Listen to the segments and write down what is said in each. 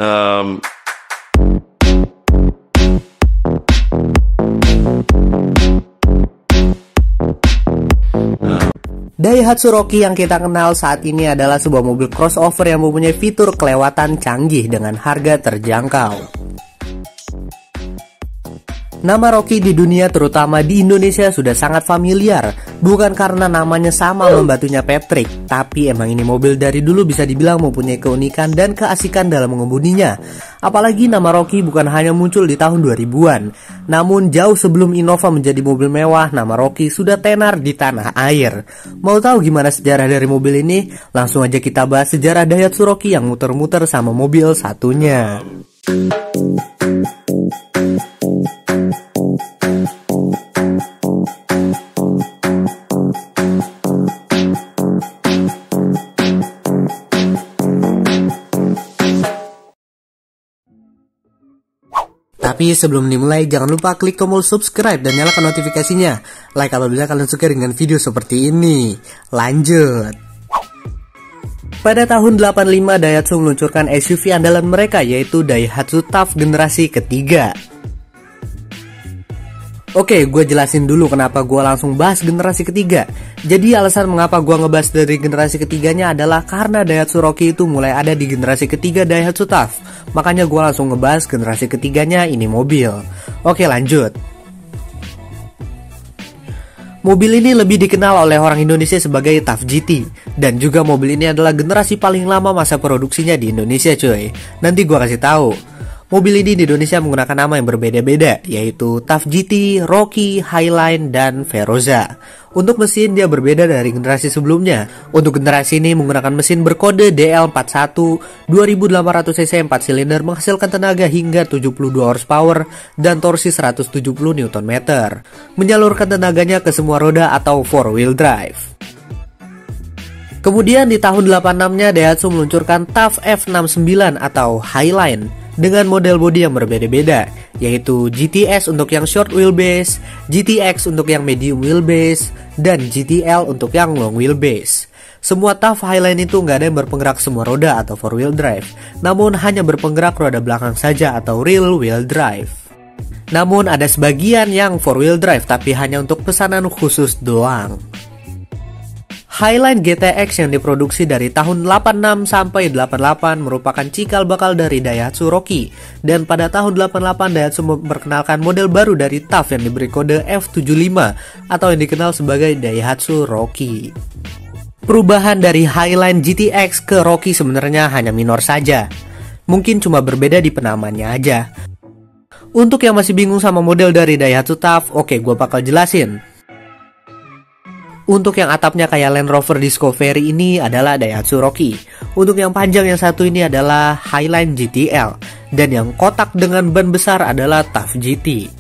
Um, Daihatsu Rocky yang kita kenal saat ini adalah sebuah mobil crossover yang mempunyai fitur kelewatan canggih dengan harga terjangkau. Nama Rocky di dunia terutama di Indonesia sudah sangat familiar, bukan karena namanya sama membatunya Patrick, tapi emang ini mobil dari dulu bisa dibilang mempunyai keunikan dan keasikan dalam mengemudinya. Apalagi nama Rocky bukan hanya muncul di tahun 2000-an, namun jauh sebelum Innova menjadi mobil mewah, nama Rocky sudah tenar di tanah air. Mau tahu gimana sejarah dari mobil ini? Langsung aja kita bahas sejarah Daihatsu Rocky yang muter-muter sama mobil satunya. Tapi sebelum dimulai, jangan lupa klik tombol subscribe dan nyalakan notifikasinya. Like apabila kalian suka dengan video seperti ini. Lanjut. Pada tahun 85, Daihatsu meluncurkan SUV andalan mereka, yaitu Daihatsu TAF generasi ketiga. Oke, gue jelasin dulu kenapa gue langsung bahas generasi ketiga. Jadi alasan mengapa gue ngebahas dari generasi ketiganya adalah karena Daihatsu Rocky itu mulai ada di generasi ketiga Daihatsu TAF. Makanya gue langsung ngebahas generasi ketiganya ini mobil. Oke, lanjut. Mobil ini lebih dikenal oleh orang Indonesia sebagai TAF GT. Dan juga mobil ini adalah generasi paling lama masa produksinya di Indonesia, cuy. Nanti gue kasih tahu. Mobil ini di Indonesia menggunakan nama yang berbeda-beda, yaitu TAF GT, Rocky, Highline, dan Veroza. Untuk mesin dia berbeda dari generasi sebelumnya. Untuk generasi ini menggunakan mesin berkode DL41 2800cc 4 silinder menghasilkan tenaga hingga 72 horsepower dan torsi 170 Nm. Menyalurkan tenaganya ke semua roda atau 4-wheel drive. Kemudian di tahun 86-nya Daihatsu meluncurkan TAF F69 atau Highline dengan model bodi yang berbeda-beda, yaitu GTS untuk yang short wheelbase, GTX untuk yang medium wheelbase, dan GTL untuk yang long wheelbase. Semua TAF Highline itu nggak ada yang berpenggerak semua roda atau 4-wheel drive, namun hanya berpenggerak roda belakang saja atau rear wheel drive. Namun ada sebagian yang 4-wheel drive tapi hanya untuk pesanan khusus doang. Highline GTX yang diproduksi dari tahun 86 sampai 88 merupakan cikal bakal dari Daihatsu Rocky. Dan pada tahun 88 Daihatsu memperkenalkan model baru dari TAF yang diberi kode F75 atau yang dikenal sebagai Daihatsu Rocky. Perubahan dari Highline GTX ke Rocky sebenarnya hanya minor saja. Mungkin cuma berbeda di penamannya aja. Untuk yang masih bingung sama model dari Daihatsu TAF, oke, gue bakal jelasin. Untuk yang atapnya kayak Land Rover Discovery ini adalah Daihatsu Rocky. Untuk yang panjang yang satu ini adalah Highline GTL. Dan yang kotak dengan ban besar adalah TAF GT.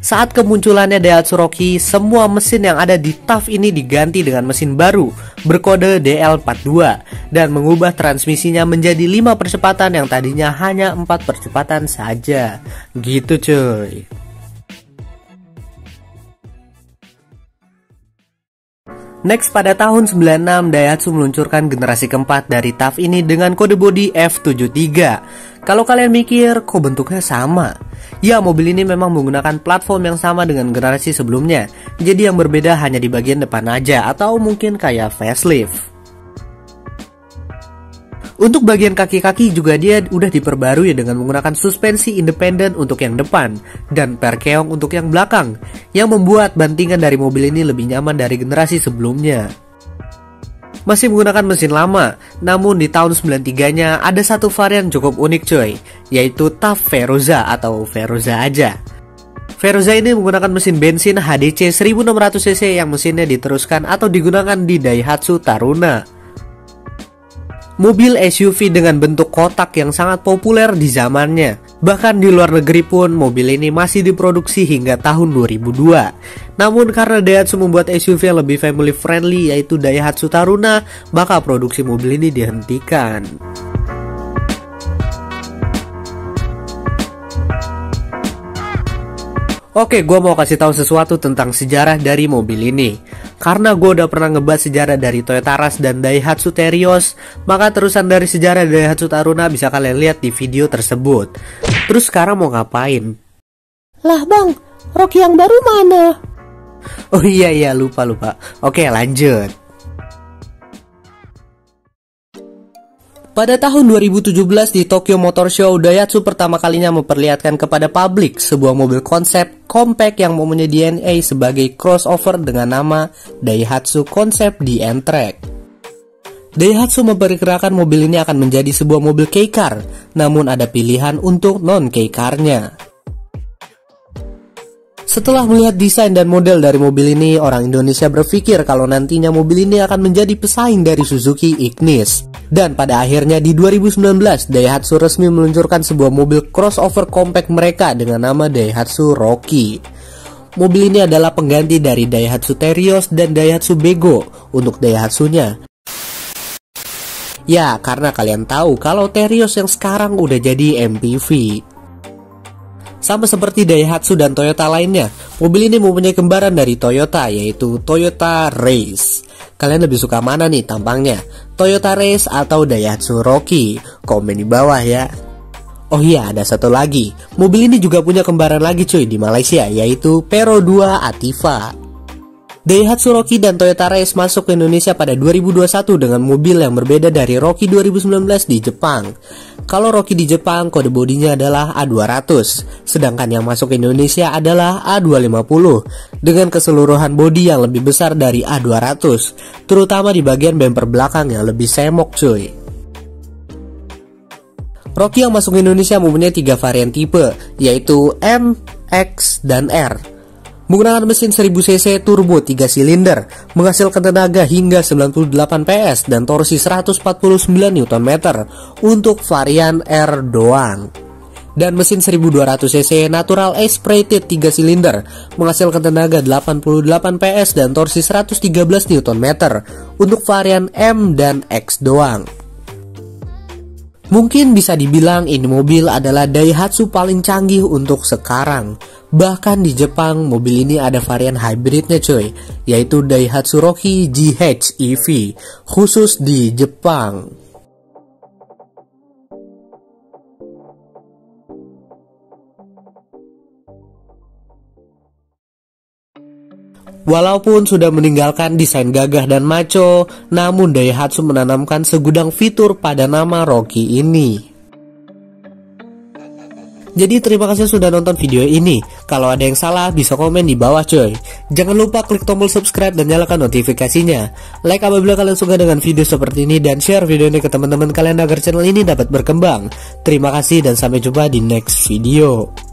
Saat kemunculannya Daihatsu Rocky, semua mesin yang ada di TAF ini diganti dengan mesin baru berkode DL42 dan mengubah transmisinya menjadi 5 percepatan yang tadinya hanya 4 percepatan saja. Gitu cuy. Next, pada tahun 96, Daihatsu meluncurkan generasi keempat dari TAF ini dengan kode bodi F73. Kalau kalian mikir, kok bentuknya sama? Ya, mobil ini memang menggunakan platform yang sama dengan generasi sebelumnya. Jadi yang berbeda hanya di bagian depan aja, atau mungkin kayak facelift. Untuk bagian kaki-kaki juga dia udah diperbarui dengan menggunakan suspensi independen untuk yang depan dan perkeong untuk yang belakang, yang membuat bantingan dari mobil ini lebih nyaman dari generasi sebelumnya. Masih menggunakan mesin lama, namun di tahun 93-nya ada satu varian cukup unik coy, yaitu TAF Veroza atau Veroza aja. Veroza ini menggunakan mesin bensin HDC 1600cc yang mesinnya diteruskan atau digunakan di Daihatsu Taruna. Mobil SUV dengan bentuk kotak yang sangat populer di zamannya. Bahkan di luar negeri pun mobil ini masih diproduksi hingga tahun 2002. Namun karena Daihatsu membuat SUV yang lebih family friendly yaitu Daihatsu Taruna, maka produksi mobil ini dihentikan. Oke, gue mau kasih tahu sesuatu tentang sejarah dari mobil ini. Karena gue udah pernah ngebahas sejarah dari Toyota Rush dan Daihatsu Terios, maka terusan dari sejarah Daihatsu Taruna bisa kalian lihat di video tersebut. Terus sekarang mau ngapain? Lah bang, Rocky yang baru mana? Oh iya, lupa. Oke, lanjut. Pada tahun 2017 di Tokyo Motor Show, Daihatsu pertama kalinya memperlihatkan kepada publik sebuah mobil konsep compact yang mempunyai DNA sebagai crossover dengan nama Daihatsu Concept D-N-Track. Daihatsu memperkirakan mobil ini akan menjadi sebuah mobil kei-car, namun ada pilihan untuk non-kei-car-nya. Setelah melihat desain dan model dari mobil ini, orang Indonesia berpikir kalau nantinya mobil ini akan menjadi pesaing dari Suzuki Ignis. Dan pada akhirnya di 2019, Daihatsu resmi meluncurkan sebuah mobil crossover compact mereka dengan nama Daihatsu Rocky. Mobil ini adalah pengganti dari Daihatsu Terios dan Daihatsu Bego untuk Daihatsunya. Ya, karena kalian tahu kalau Terios yang sekarang udah jadi MPV. Sama seperti Daihatsu dan Toyota lainnya, mobil ini mempunyai kembaran dari Toyota, yaitu Toyota Race. Kalian lebih suka mana nih tampangnya? Toyota Race atau Daihatsu Rocky? Komen di bawah ya. Oh iya, ada satu lagi. Mobil ini juga punya kembaran lagi cuy di Malaysia, yaitu Pero 2 Ativa. Daihatsu Rocky dan Toyota Race masuk ke Indonesia pada 2021 dengan mobil yang berbeda dari Rocky 2019 di Jepang. Kalau Rocky di Jepang kode bodinya adalah A200, sedangkan yang masuk ke Indonesia adalah A250 dengan keseluruhan bodi yang lebih besar dari A200, terutama di bagian bumper belakang yang lebih semok cuy. Rocky yang masuk ke Indonesia mempunyai 3 varian tipe, yaitu M, X, dan R. Menggunakan mesin 1000cc turbo 3 silinder, menghasilkan tenaga hingga 98 PS dan torsi 149 Nm untuk varian R doang. Dan mesin 1200cc natural aspirated 3 silinder, menghasilkan tenaga 88 PS dan torsi 113 Nm untuk varian M dan X doang. Mungkin bisa dibilang ini mobil adalah Daihatsu paling canggih untuk sekarang. Bahkan di Jepang mobil ini ada varian hybridnya coy, yaitu Daihatsu Rocky GH EV, khusus di Jepang. Walaupun sudah meninggalkan desain gagah dan maco, namun Daihatsu menanamkan segudang fitur pada nama Rocky ini. Jadi terima kasih sudah nonton video ini. Kalau ada yang salah bisa komen di bawah coy. Jangan lupa klik tombol subscribe dan nyalakan notifikasinya. Like apabila kalian suka dengan video seperti ini dan share video ini ke teman-teman kalian agar channel ini dapat berkembang. Terima kasih dan sampai jumpa di next video.